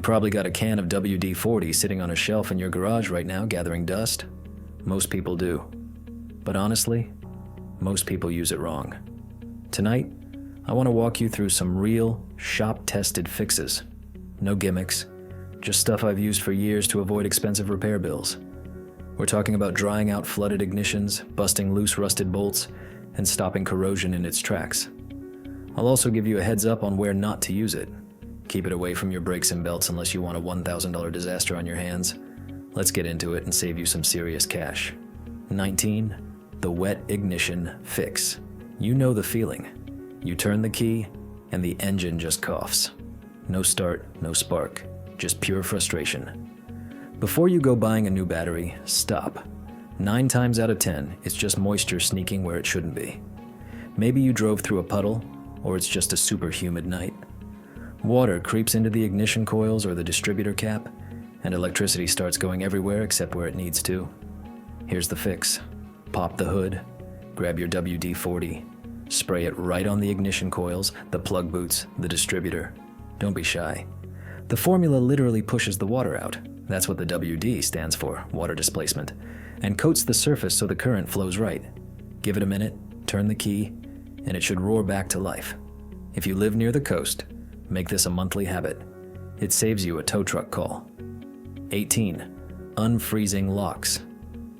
probably got a can of WD-40 sitting on a shelf in your garage right now gathering dust. Most people do. But honestly, most people use it wrong. Tonight, I want to walk you through some real, shop-tested fixes. No gimmicks, just stuff I've used for years to avoid expensive repair bills. We're talking about drying out flooded ignitions, busting loose rusted bolts, and stopping corrosion in its tracks. I'll also give you a heads up on where not to use it. Keep it away from your brakes and belts unless you want a $1,000 disaster on your hands. Let's get into it and save you some serious cash. 19. The wet ignition fix. You know the feeling. You turn the key, and the engine just coughs. No start, no spark, just pure frustration. Before you go buying a new battery, stop. 9 times out of 10, it's just moisture sneaking where it shouldn't be. Maybe you drove through a puddle, or it's just a super humid night. Water creeps into the ignition coils or the distributor cap, and electricity starts going everywhere except where it needs to. Here's the fix. Pop the hood, grab your WD-40, spray it right on the ignition coils, the plug boots, the distributor. Don't be shy. The formula literally pushes the water out. That's what the WD stands for, water displacement, and coats the surface so the current flows right. Give it a minute, turn the key, and it should roar back to life. If you live near the coast, make this a monthly habit. It saves you a tow truck call. 18. Unfreezing locks.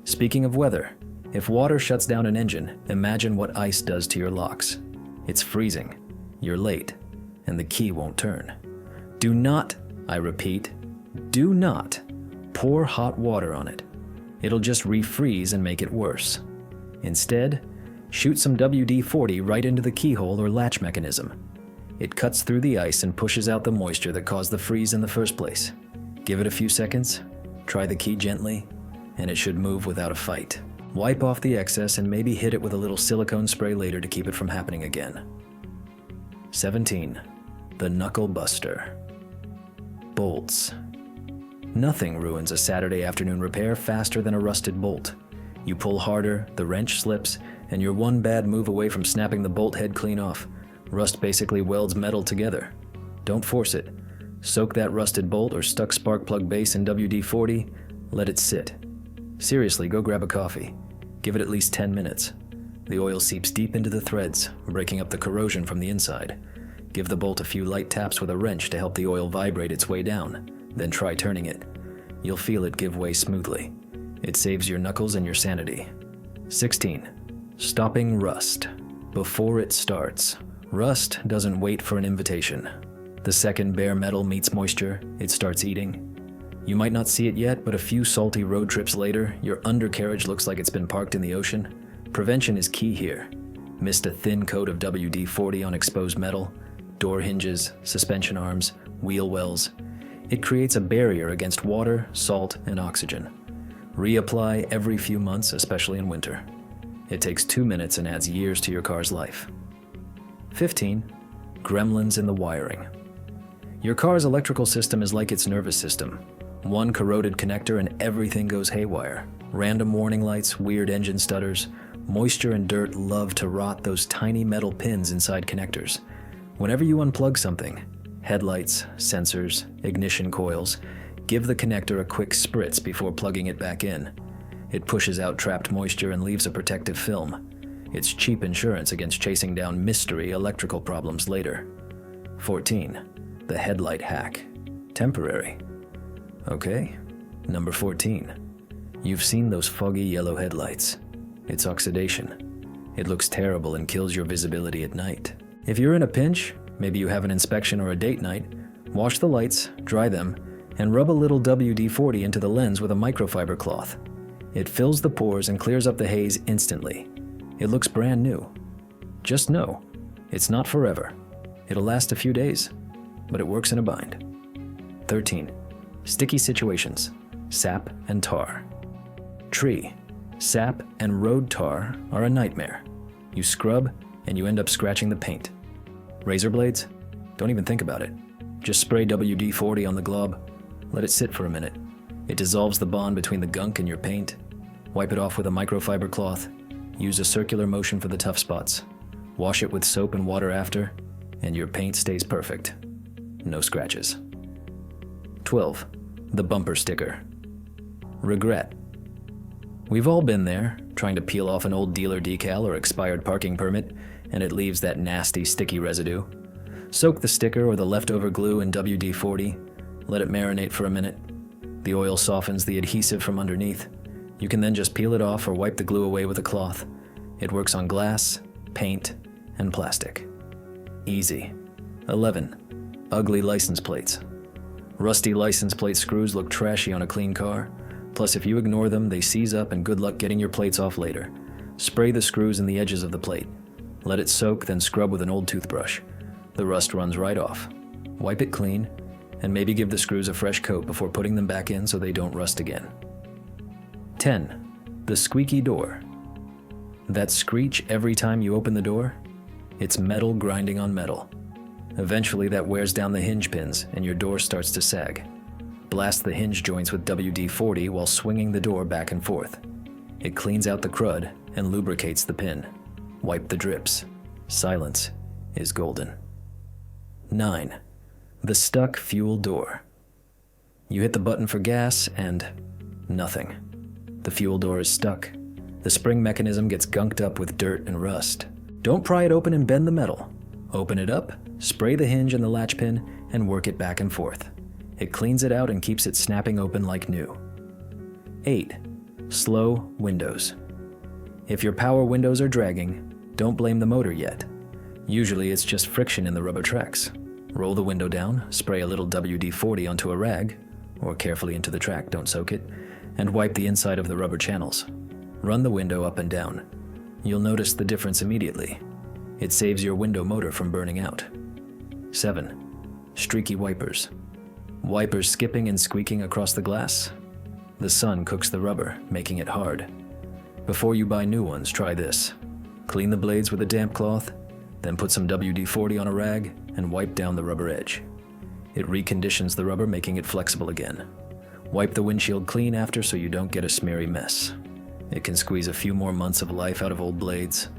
Speaking of weather, if water shuts down an engine, imagine what ice does to your locks. It's freezing, you're late, and the key won't turn. Do not, I repeat, do not pour hot water on it. It'll just refreeze and make it worse. Instead, shoot some WD-40 right into the keyhole or latch mechanism. It cuts through the ice and pushes out the moisture that caused the freeze in the first place. Give it a few seconds, try the key gently, and it should move without a fight. Wipe off the excess and maybe hit it with a little silicone spray later to keep it from happening again. 17. The knuckle buster. Bolts. Nothing ruins a Saturday afternoon repair faster than a rusted bolt. You pull harder, the wrench slips, and you're one bad move away from snapping the bolt head clean off. Rust basically welds metal together. Don't force it. Soak that rusted bolt or stuck spark plug base in WD-40, let it sit. Seriously, go grab a coffee. Give it at least 10 minutes. The oil seeps deep into the threads, breaking up the corrosion from the inside. Give the bolt a few light taps with a wrench to help the oil vibrate its way down. Then try turning it. You'll feel it give way smoothly. It saves your knuckles and your sanity. 16. Stopping rust. Before it starts. Rust doesn't wait for an invitation. The second bare metal meets moisture, it starts eating. You might not see it yet, but a few salty road trips later, your undercarriage looks like it's been parked in the ocean. Prevention is key here. Mist a thin coat of WD-40 on exposed metal, door hinges, suspension arms, wheel wells. It creates a barrier against water, salt, and oxygen. Reapply every few months, especially in winter. It takes 2 minutes and adds years to your car's life. 15. Gremlins in the wiring. Your car's electrical system is like its nervous system. One corroded connector and everything goes haywire. Random warning lights, weird engine stutters. Moisture and dirt love to rot those tiny metal pins inside connectors. Whenever you unplug something, headlights, sensors, ignition coils, give the connector a quick spritz before plugging it back in. It pushes out trapped moisture and leaves a protective film. It's cheap insurance against chasing down mystery electrical problems later. 14. The headlight hack. Temporary. Okay. Number 14. You've seen those foggy yellow headlights. It's oxidation. It looks terrible and kills your visibility at night. If you're in a pinch, maybe you have an inspection or a date night, wash the lights, dry them, and rub a little WD-40 into the lens with a microfiber cloth. It fills the pores and clears up the haze instantly. It looks brand new. Just know, it's not forever. It'll last a few days, but it works in a bind. 13. Sticky situations. Sap and tar. Tree, sap, and road tar are a nightmare. You scrub, and you end up scratching the paint. Razor blades? Don't even think about it. Just spray WD-40 on the glob. Let it sit for a minute. It dissolves the bond between the gunk and your paint. Wipe it off with a microfiber cloth. Use a circular motion for the tough spots. Wash it with soap and water after, and your paint stays perfect. No scratches. 12. The bumper sticker. Regret. We've all been there, trying to peel off an old dealer decal or expired parking permit, and it leaves that nasty, sticky residue. Soak the sticker or the leftover glue in WD-40. Let it marinate for a minute. The oil softens the adhesive from underneath. You can then just peel it off or wipe the glue away with a cloth. It works on glass, paint, and plastic. Easy. 11. Ugly license plates. Rusty license plate screws look trashy on a clean car. Plus, if you ignore them, they seize up and good luck getting your plates off later. Spray the screws in the edges of the plate. Let it soak, then scrub with an old toothbrush. The rust runs right off. Wipe it clean, and maybe give the screws a fresh coat before putting them back in so they don't rust again. 10. The squeaky door. That screech every time you open the door? It's metal grinding on metal. Eventually that wears down the hinge pins and your door starts to sag. Blast the hinge joints with WD-40 while swinging the door back and forth. It cleans out the crud and lubricates the pin. Wipe the drips. Silence is golden. 9. The stuck fuel door. You hit the button for gas and nothing. The fuel door is stuck. The spring mechanism gets gunked up with dirt and rust. Don't pry it open and bend the metal. Open it up, spray the hinge and the latch pin, and work it back and forth. It cleans it out and keeps it snapping open like new. 8. Slow windows. If your power windows are dragging, don't blame the motor yet. Usually it's just friction in the rubber tracks. Roll the window down, spray a little WD-40 onto a rag, or carefully into the track, don't soak it, and wipe the inside of the rubber channels. Run the window up and down. You'll notice the difference immediately. It saves your window motor from burning out. 7. Streaky wipers. Wipers skipping and squeaking across the glass? The sun cooks the rubber, making it hard. Before you buy new ones, try this. Clean the blades with a damp cloth, then put some WD-40 on a rag and wipe down the rubber edge. It reconditions the rubber, making it flexible again. Wipe the windshield clean after so you don't get a smeary mess. It can squeeze a few more months of life out of old blades.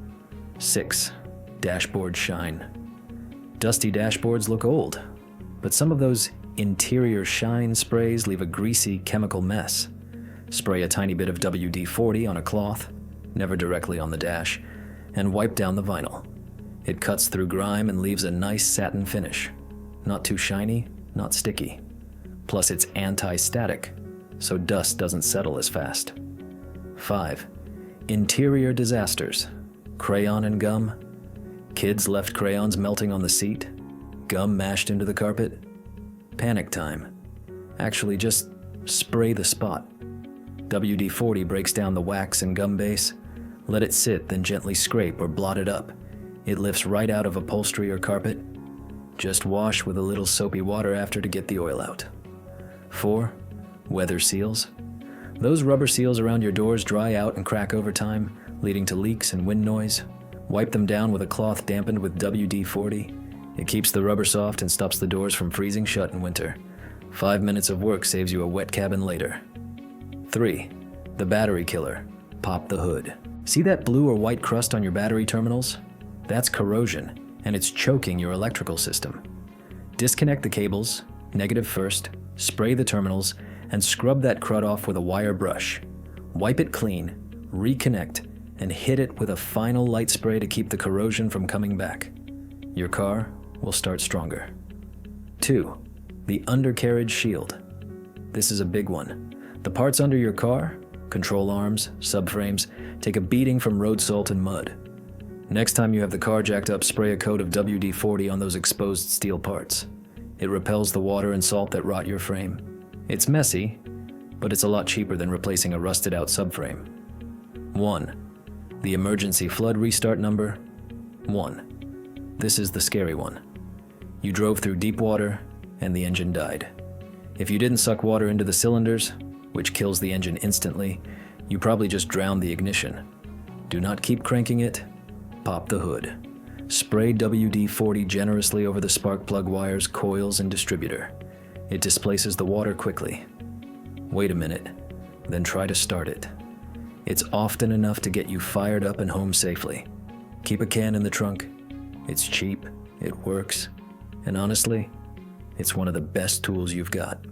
6. Dashboard shine. Dusty dashboards look old, but some of those interior shine sprays leave a greasy chemical mess. Spray a tiny bit of WD-40 on a cloth, never directly on the dash, and wipe down the vinyl. It cuts through grime and leaves a nice satin finish. Not too shiny, not sticky. Plus it's anti-static, so dust doesn't settle as fast. 5. Interior disasters. Crayon and gum. Kids left crayons melting on the seat. Gum mashed into the carpet. Panic time. Actually, just spray the spot. WD-40 breaks down the wax and gum base. Let it sit, then gently scrape or blot it up. It lifts right out of upholstery or carpet. Just wash with a little soapy water after to get the oil out. 4. Weather seals. Those rubber seals around your doors dry out and crack over time, leading to leaks and wind noise. Wipe them down with a cloth dampened with WD-40. It keeps the rubber soft and stops the doors from freezing shut in winter. 5 minutes of work saves you a wet cabin later. 3. The battery killer. Pop the hood. See that blue or white crust on your battery terminals? That's corrosion, and it's choking your electrical system. Disconnect the cables, negative first, spray the terminals, and scrub that crud off with a wire brush. Wipe it clean, reconnect, and hit it with a final light spray to keep the corrosion from coming back. Your car will start stronger. 2. The undercarriage shield. This is a big one. The parts under your car, control arms, subframes, take a beating from road salt and mud. Next time you have the car jacked up, spray a coat of WD-40 on those exposed steel parts. It repels the water and salt that rot your frame. It's messy, but it's a lot cheaper than replacing a rusted out subframe. 1. The emergency flood restart number. 1. This is the scary one. You drove through deep water and the engine died. If you didn't suck water into the cylinders, which kills the engine instantly, you probably just drowned the ignition. Do not keep cranking it. Pop the hood. Spray WD-40 generously over the spark plug wires, coils, and distributor. It displaces the water quickly. Wait a minute, then try to start it. It's often enough to get you fired up and home safely. Keep a can in the trunk. It's cheap, it works, and honestly, it's one of the best tools you've got.